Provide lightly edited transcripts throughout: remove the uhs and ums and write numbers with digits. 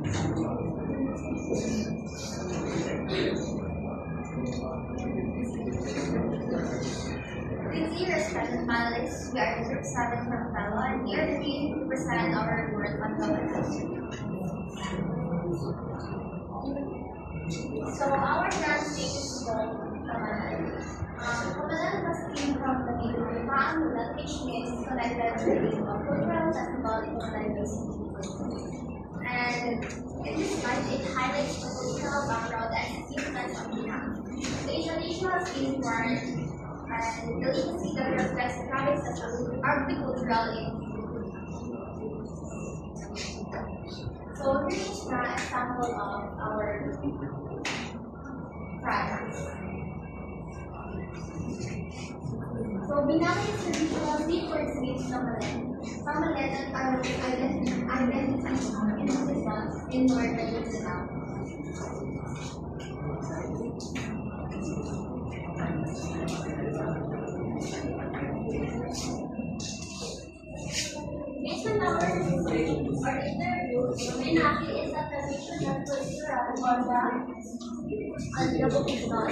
With you, respected panelists, we are the Group 7 from Fellow, and we are pleased to present our report on governance. So, our grand state is called Kamalan. Kamalan was came from the name of Maanulat, which means connected to the name of cultural festival in diversity. And in this slide, it highlights the cultural background and significance of Minang. The traditional skin part and the legacy that reflects the province's agricultural industry. So here is an example of our products. So Minang is traditional seafood sweet samalet. Samalet and identity in Luzon in northern Mindanao. Based on our research or interviews, Menaki is a traditional cultural order on the Bukidnon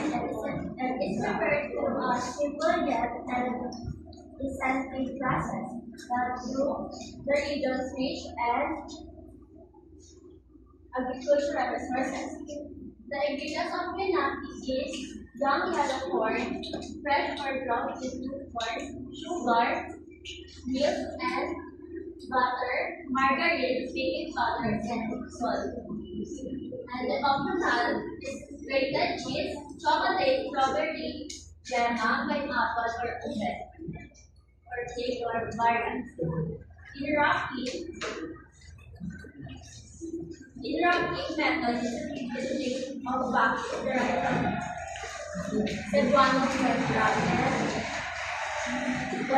and is referred to as simple yet and essential process that through the region's rich and agricultural resources. The ingredients of Menaki is young yellow corn, fresh or ground into corn, sugar, milk, and butter, margarine, baking powder, and salt. And the optional is grated cheese, chocolate, strawberry, jam, pineapple, or omelette, or cake or variants. In Iraqi method is the use of vacuum Cebuano Central and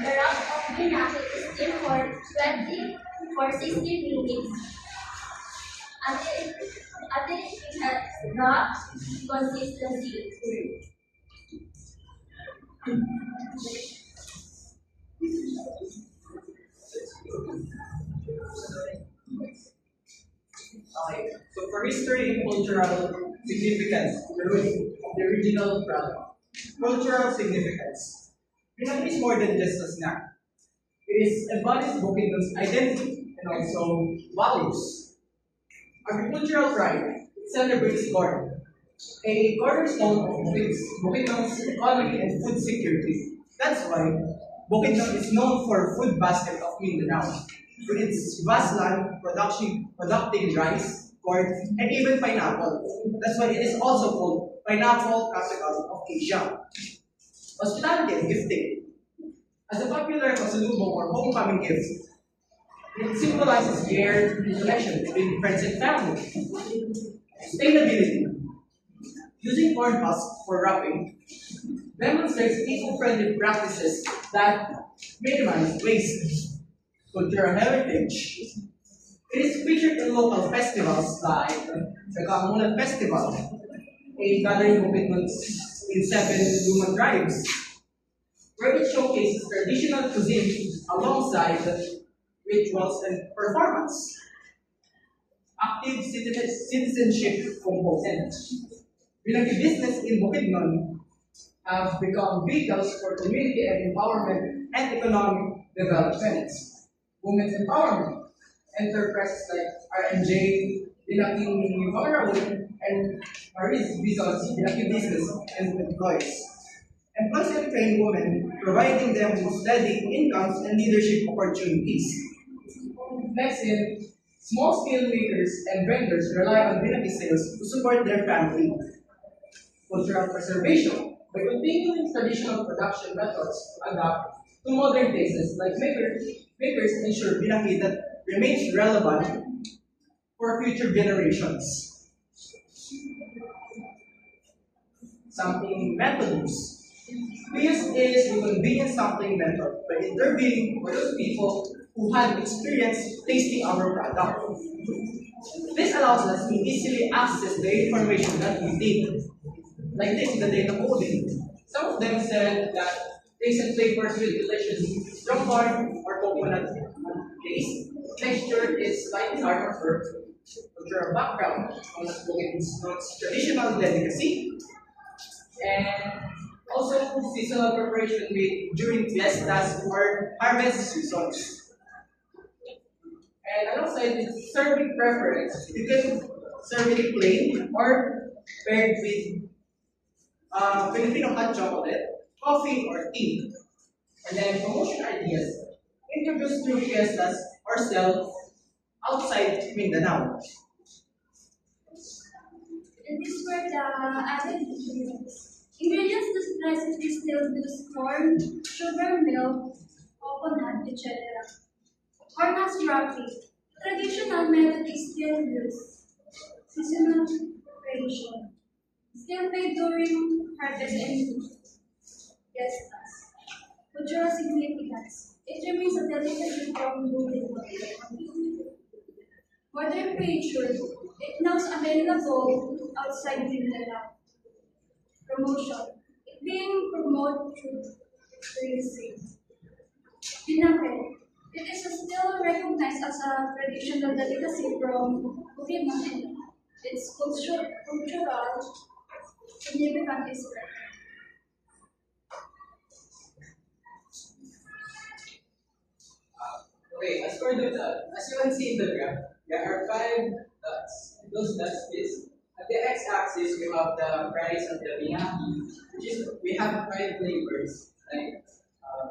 the rock of Binaki is steamed for 20 or 60 minutes until it has rock consistency. Okay, so for history and cultural significance of the original product. Cultural significance. Pinang is more than just a snack. It embodies Bukidnon's identity and also values. Agricultural pride celebrates corn, a cornerstone of Bukidnon's economy and food security. That's why Bukidnon is known for food basket of Mindanao, with its vast land producing rice, corn, and even pineapple. That's why it is also called pineapple capital of Asia. Hospitality and gifting. As a popular pasalubong or homecoming gift, it symbolizes care and connection between friends and family. Sustainability. Using corn husks for wrapping demonstrates eco-friendly practices that minimize waste. Cultural heritage. It is featured in local festivals like the Kamulan Festival, a gathering of Bukidnon's in 7 human tribes, where it showcases traditional cuisine alongside rituals and performance. Active citizenship component. Binagi business in Bukidnon have become vehicles for community and empowerment and economic development. Women's empowerment. Enterprises like RNJ, Binaking Honorable, and Maris Bison's Binaki Business and Employees. Employs and train women, providing them with steady incomes and leadership opportunities. Next in, small-scale makers and vendors rely on Binaki sales to support their family. Cultural preservation, by continuing traditional production methods to adapt to modern tastes like makers ensure Binaki that remains relevant for future generations. Sampling method use. This is the convenient sampling method by interviewing for those people who have experience tasting our product. This allows us to easily access the information that we need, like this, the data coding. Some of them said that taste and flavors will delicious, strong corn or coconut taste. Texture is slightly hard or firm. cultural background, its traditional delicacy, and also seasonal preparation made during fiestas or harvest seasons. And alongside its serving preference, you can serve it plain or paired with Filipino hot chocolate, coffee, or tea. And then promotion ideas introduced through fiestas or sell outside Mindanao. And these were the added ingredients. Ingredients this recipe still use corn, sugar, milk, coconut, etc. Harness wrapping. Traditional method is still used. Seasonal preparation. Still made during harvest and fiestas. Cultural significance. It remains a delicacy from moving. Modern feature. It now is available outside Mindanao. Promotion. It being promoted through tourism. Pinapel. It is still recognized as a traditional delicacy from Bukidnon. Its cultural significance is great. Okay, as you can see in the graph, there are five dots. Those dots is at the x-axis we have the price of the binaki, which is we have five flavors like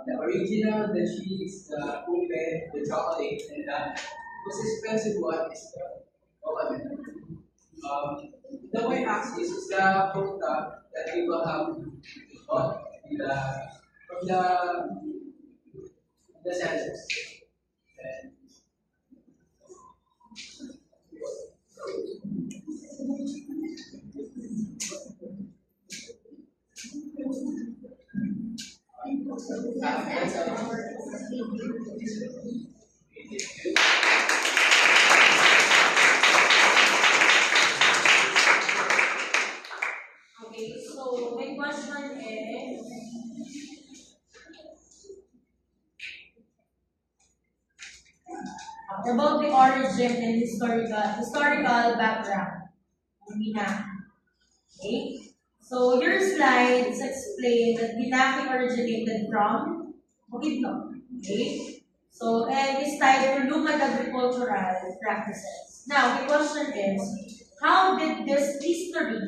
the original, the cheese, the ube, the chocolate, and the most expensive one is the coconut. The y-axis is the quota that people have bought from the sellers. And Okay, so my question is, about the origin and historical background of Binaki. Okay? So your slides explain that Binaki originated from Bukidnon. Okay? So, and it's tied to Lumad agricultural practices. Now, the question is, how did this history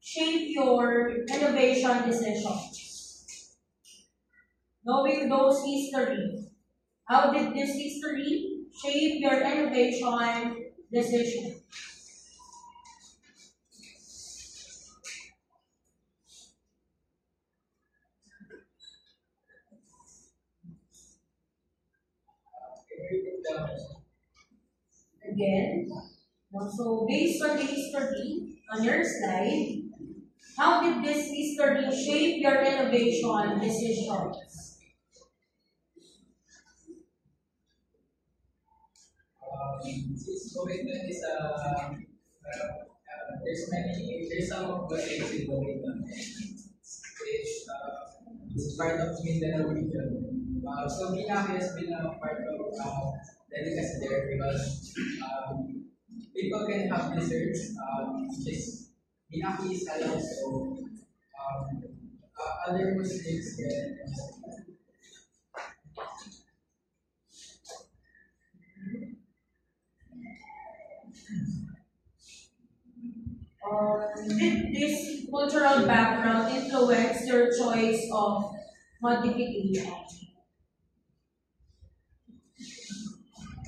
shape your innovation decisions? Knowing those history, how did this history shape your innovation decision? Again, so based on the history on your slide, how did this history shape your innovation decisions? since COVID is there's some of the things in COVID which is part of Mindanao region. So Binaki has been a part of delicacy there because people can have desserts, which is Binaki is halal, so other Muslims can. Did this cultural background influence your choice of modification?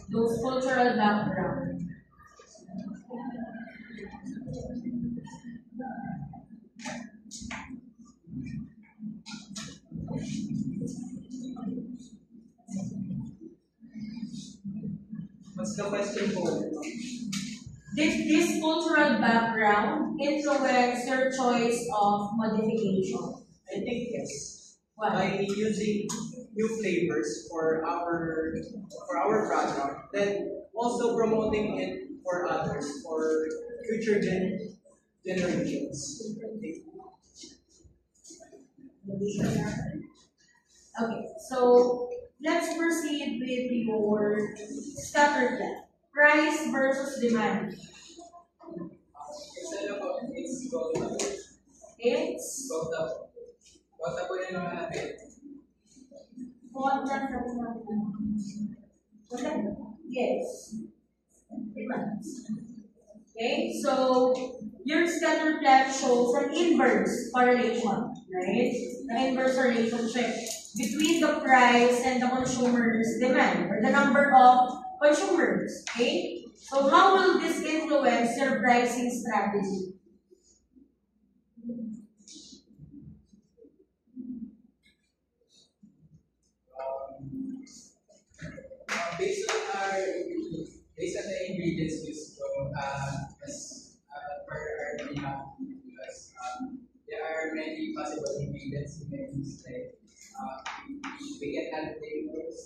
Those cultural background. What's the question for? Did this cultural background influence your choice of modification? I think yes. Why? By using new flavors for our product, then also promoting it for others, for future generations. Okay, so let's proceed with your scatter plot. Price versus demand. It's quotable. It's Quotable. Quotable yung mga natin. Yes. Demand. Okay, so your scatter plot shows an inverse correlation, right? The inverse relationship between the price and the consumer's demand, or the number of consumers. Okay, so how will this influence your pricing strategy? Based on the ingredients used from as per our because there are many possible ingredients we can use like we can add flavors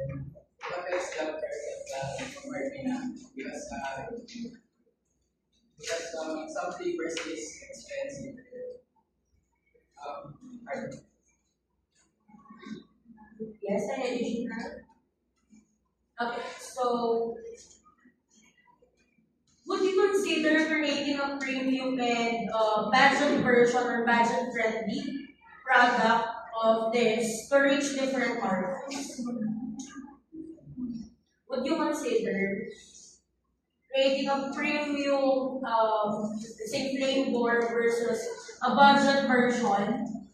and what else the perfect from our because some flavors is expensive. Pardon. Yes, an additional. Okay, so would you consider creating a premium and budget version or budget friendly product of this to reach different markets? Would you consider creating a premium, say flavor versus a budget version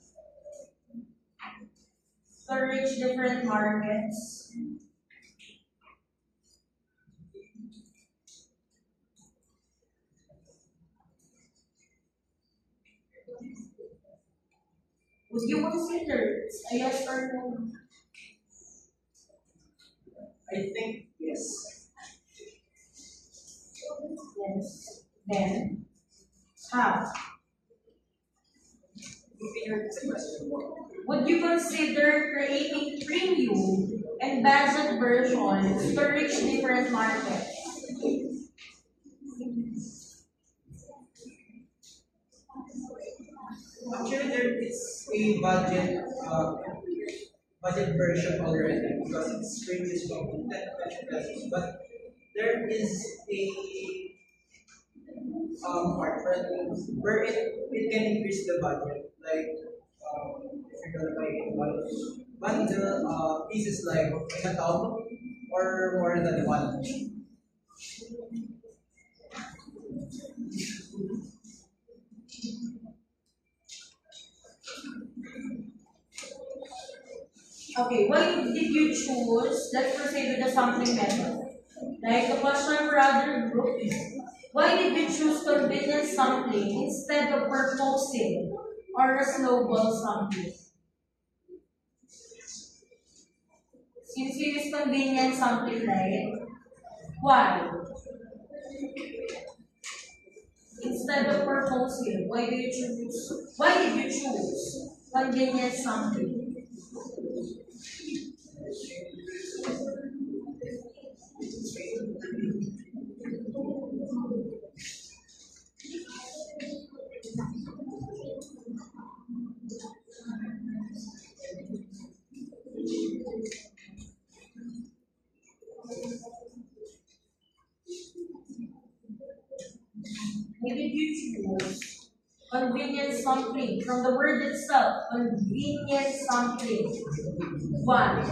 to reach different markets? Would you consider a yes or no? I think yes. Yes. Then, how? Would you consider creating premium and budget versions to reach different markets? Actually, there is a budget version already because it's ranges from 10 to 20 pesos. But there is a part where it can increase the budget. Like if you're gonna buy one bundle pieces like in a tub or more than one. Okay, why did you choose, let's proceed with the sampling method. Like the question for other group, why did you choose convenience sampling instead of proposing or a snowball sampling? Since you use convenience sampling, right? Why? Instead of proposing, why did you choose convenience sampling? Why did you choose convenience sampling? From the word itself, convenience sampling. Why?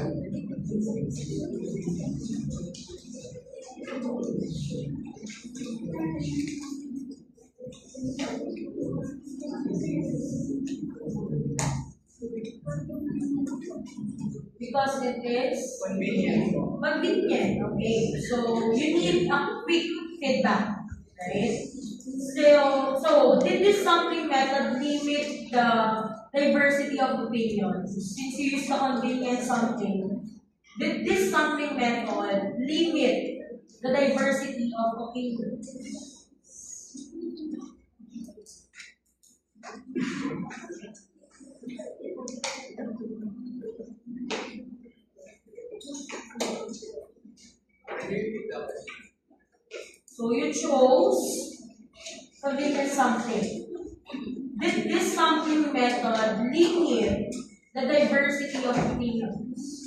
Because it is Convenient. convenient. Okay, so you need a quick feedback, right? So did this sampling method limit the diversity of opinions? Since you use the convenient sampling, did this sampling method limit the diversity of opinions? So you chose convenient sampling. Did this sampling method limit the diversity of opinions?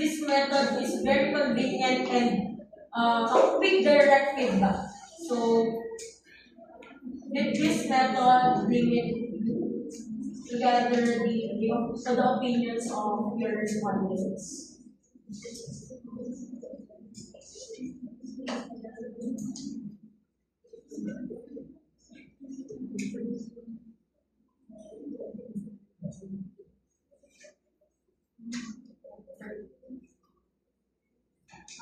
this method is very convenient and a quick direct feedback. So with this method, bring it together the opinions of your respondents.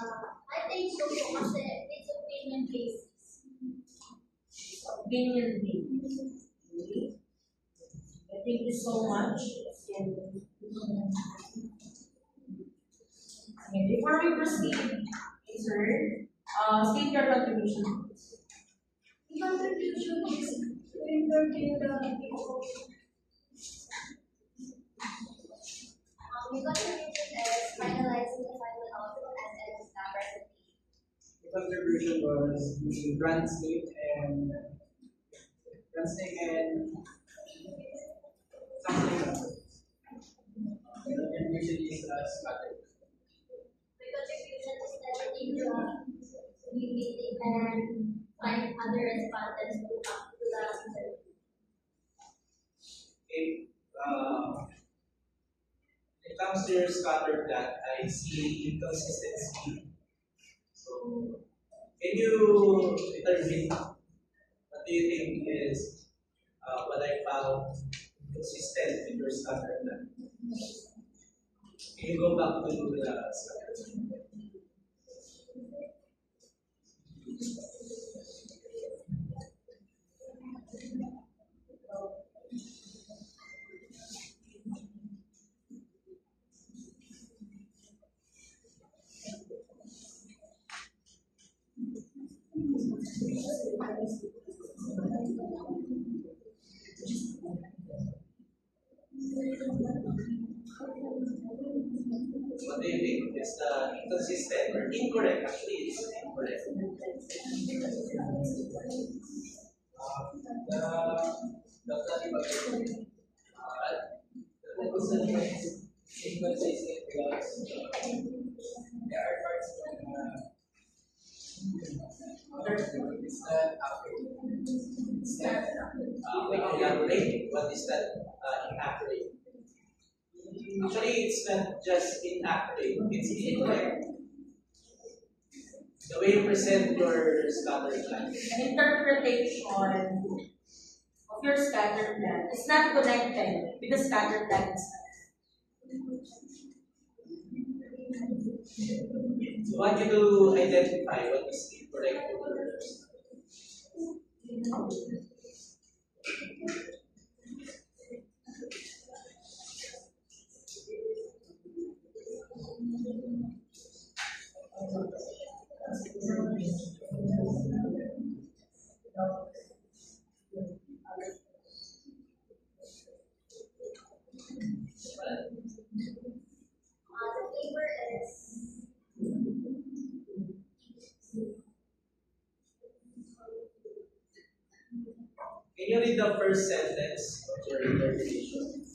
I think so kasi it's opinion basis. Opinion based. Okay. Thank you so much. Okay, before we proceed, sir, state your contribution. The contribution is to interview the people. The contribution is finalizing the final output and establishing. The contribution was the grant snake and something else. The contribution is scattered. The contribution is editing the meeting and find other respondents to come to the interview. Okay, when it comes to your scatter plot, I see inconsistency. So, can you determine what do you think is what I found consistent with your scatter plot? Can you go back to the scatter plot? What do you think is inconsistent or incorrect? Actually, it's incorrect. The concern is inconsistent because there are parts when it's not accurate. It's not When you elaborate, what is that inaccurate? Actually, it's not just inaccurate, it's incorrect. The way you present your scatter plan. Interpretation of your scatter plan is not connected with the scatter plan itself. So, I want you to identify what is incorrect with your The paper is Can you read the first sentence of your interpretation?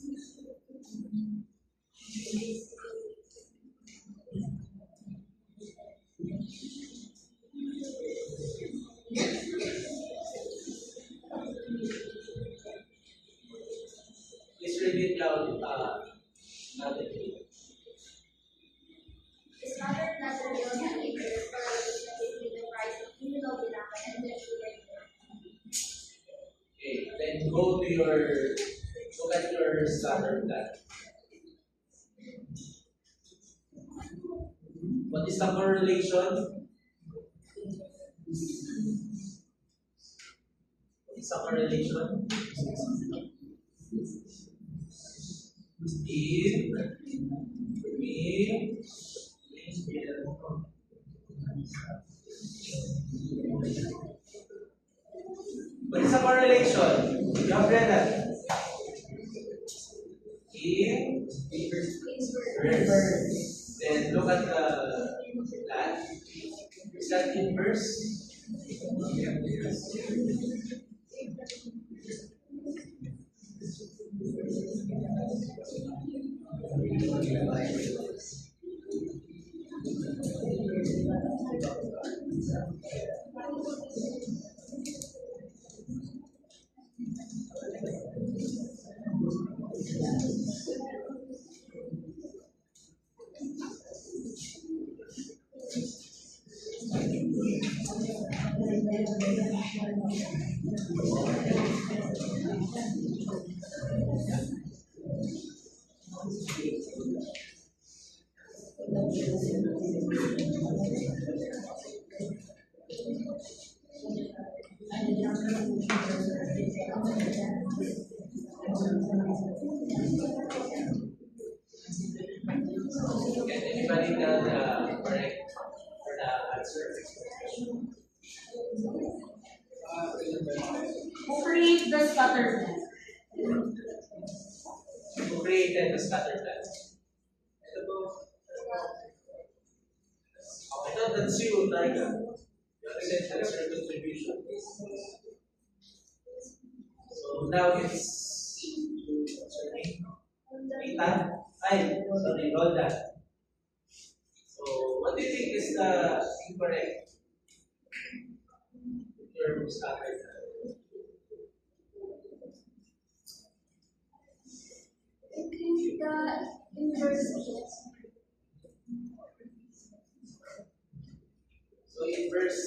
Please read it loud, loudly. the standard plan reveals that if there is correlation between the price of immunoglobulin and the sugar. Okay, then look at your scatter plot. What is the correlation? What is the correlation? What is the correlation? You have read that. In verse. Then look at the plot. Is that inverse? Can anybody tell the correct or the answer? Who created the scatter plot? Who created the scatter plot? I thought that's you, Targa. You accept that's your contribution. So now it's what's your name? Rita? Ay, sorry, Roldan. So what do you think is the incorrect term scatter plot? I think the inverse case. So inverse,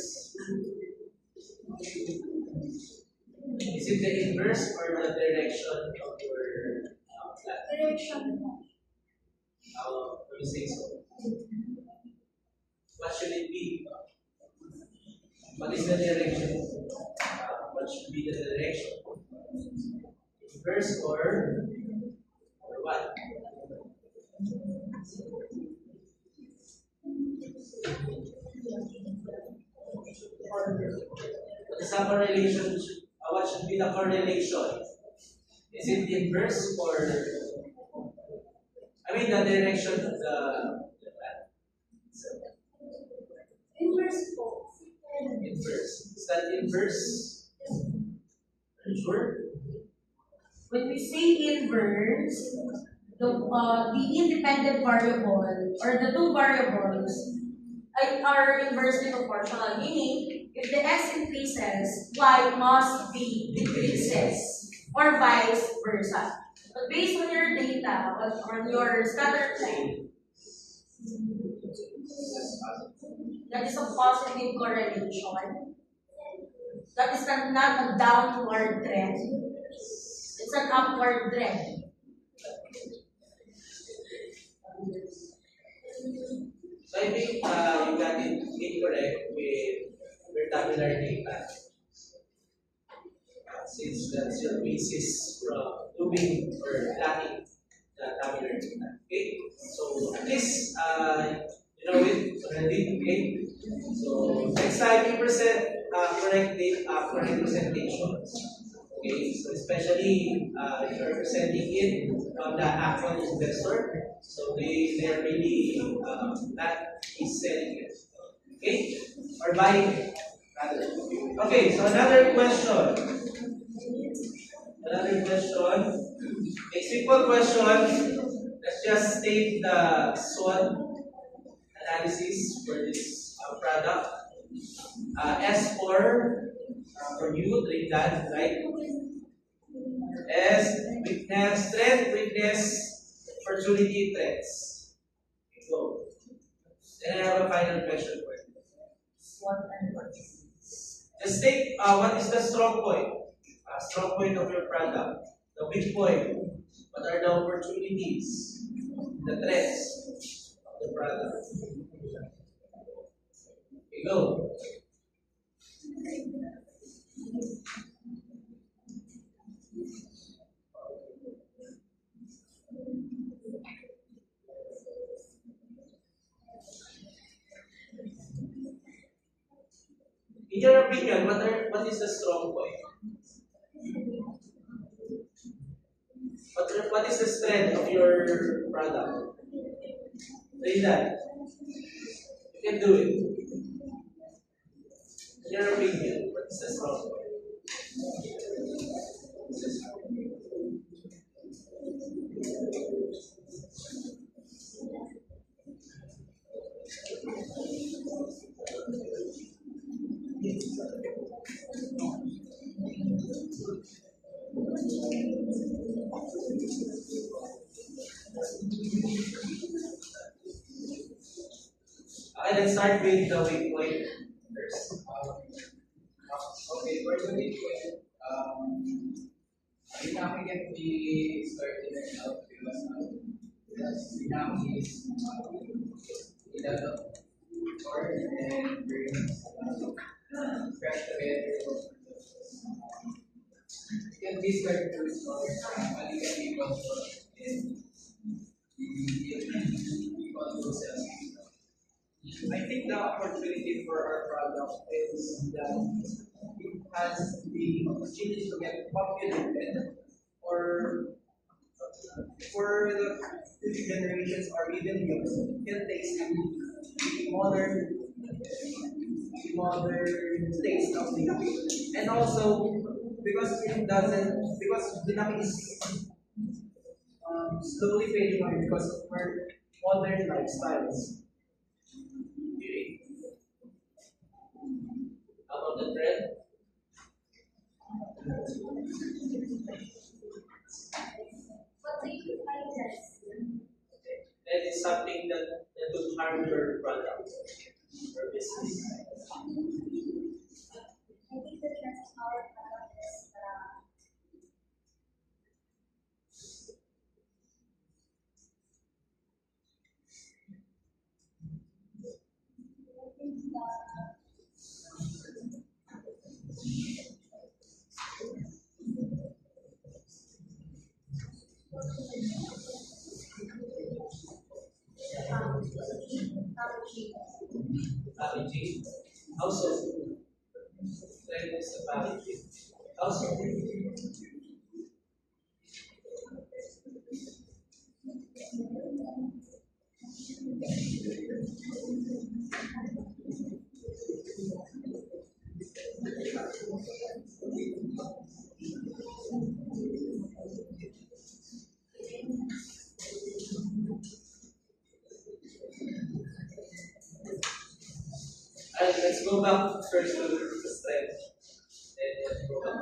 is it the inverse or the direction of your plot? Direction. How do you say so? What should it be? What is the direction? What should be the direction? Inverse or what? What is the correlation? What should be the correlation? Is it inverse or I mean the direction of the path? Inverse po. Inverse. Is that inverse? Are you sure? When we say inverse, the independent variable or the two variables are inversely proportional, meaning if the x increases, y must be decreases, or vice versa. But based on your data, on your scatter plot, that is a positive correlation. That is not a downward trend. It's an upward trend. So I think you got it incorrect with your tabular data. Since that's your basis from doing or plotting the tabular data. Okay? So at least you know it already. Okay? So next time you present correct correct presentations. Okay, so especially if you're presenting it from the actual investor, so they're really not is selling it. Okay? Or buying it rather. Okay, so another question. Another question. A simple question. Let's just state the SWOT analysis for this product. S for you, trade that, right? S, weakness, strength, weakness, opportunity, threats. Okay, go. Then I have a final question for you. Just take what is the strong point? Strong point of your product. The weak point. What are the opportunities? The threats of the product. Okay, go. In your opinion, what is the strong point? What is the strength of your product? Say that. You can do it. In your opinion, what is the strong point? Okay, let's start with the weak point first. Okay, for today, Pinaki can be started out because Pinaki is developed or and brings fresh together. It can be started to restore only can be controlled in people themselves. I think the opportunity for our product is that it has the opportunity to get populated or for the future generations or even youth can taste the modern taste of the and also because it doesn't because the Pinaki is slowly fading away because of our modern lifestyles. Okay. How about the trend? What do you find this? That is something that will harm your product or business. I think the trend of our product is Packaging. Also, trend is the packaging. Also, and let's go back first to the trend. Then let's go back.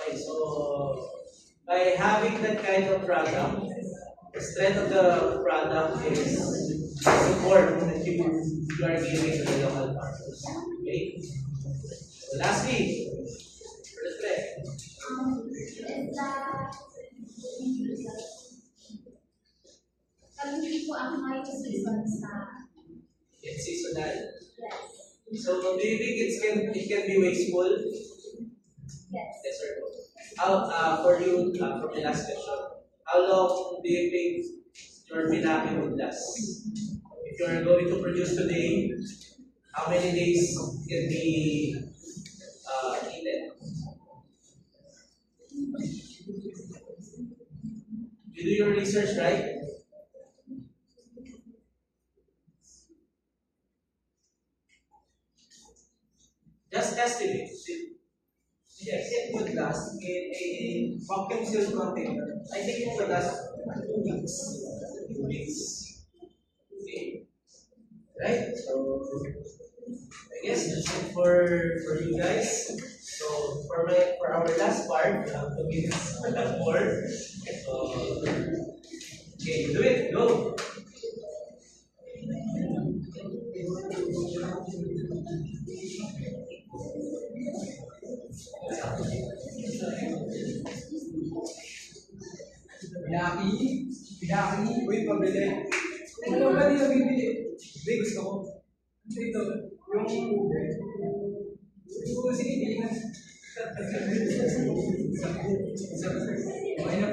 Okay, so by having that kind of product, the strength of the product is support that you are giving to the local farmers. Okay? So lastly, for the strength, is that hindi po ako may season sa it's seasonal. yes. So do you think it can be wasteful? Yes. Yes or no? How for you for the last question, how long do you think your Pinaki would last? If you are going to produce today, how many days can be eaten? You do your research, right? Just estimate. Yes, it would last in a vacuum sealed container. I think it would last 2 weeks. 2 weeks. Okay. Right? So I guess that's it for you guys. So for our last part, we have 2 minutes more. Okay, do it, go. Pinaki, uy, pabili. Ano ba nila bibili? Hindi, gusto ko. Ito, sige, hindi na. Okay na.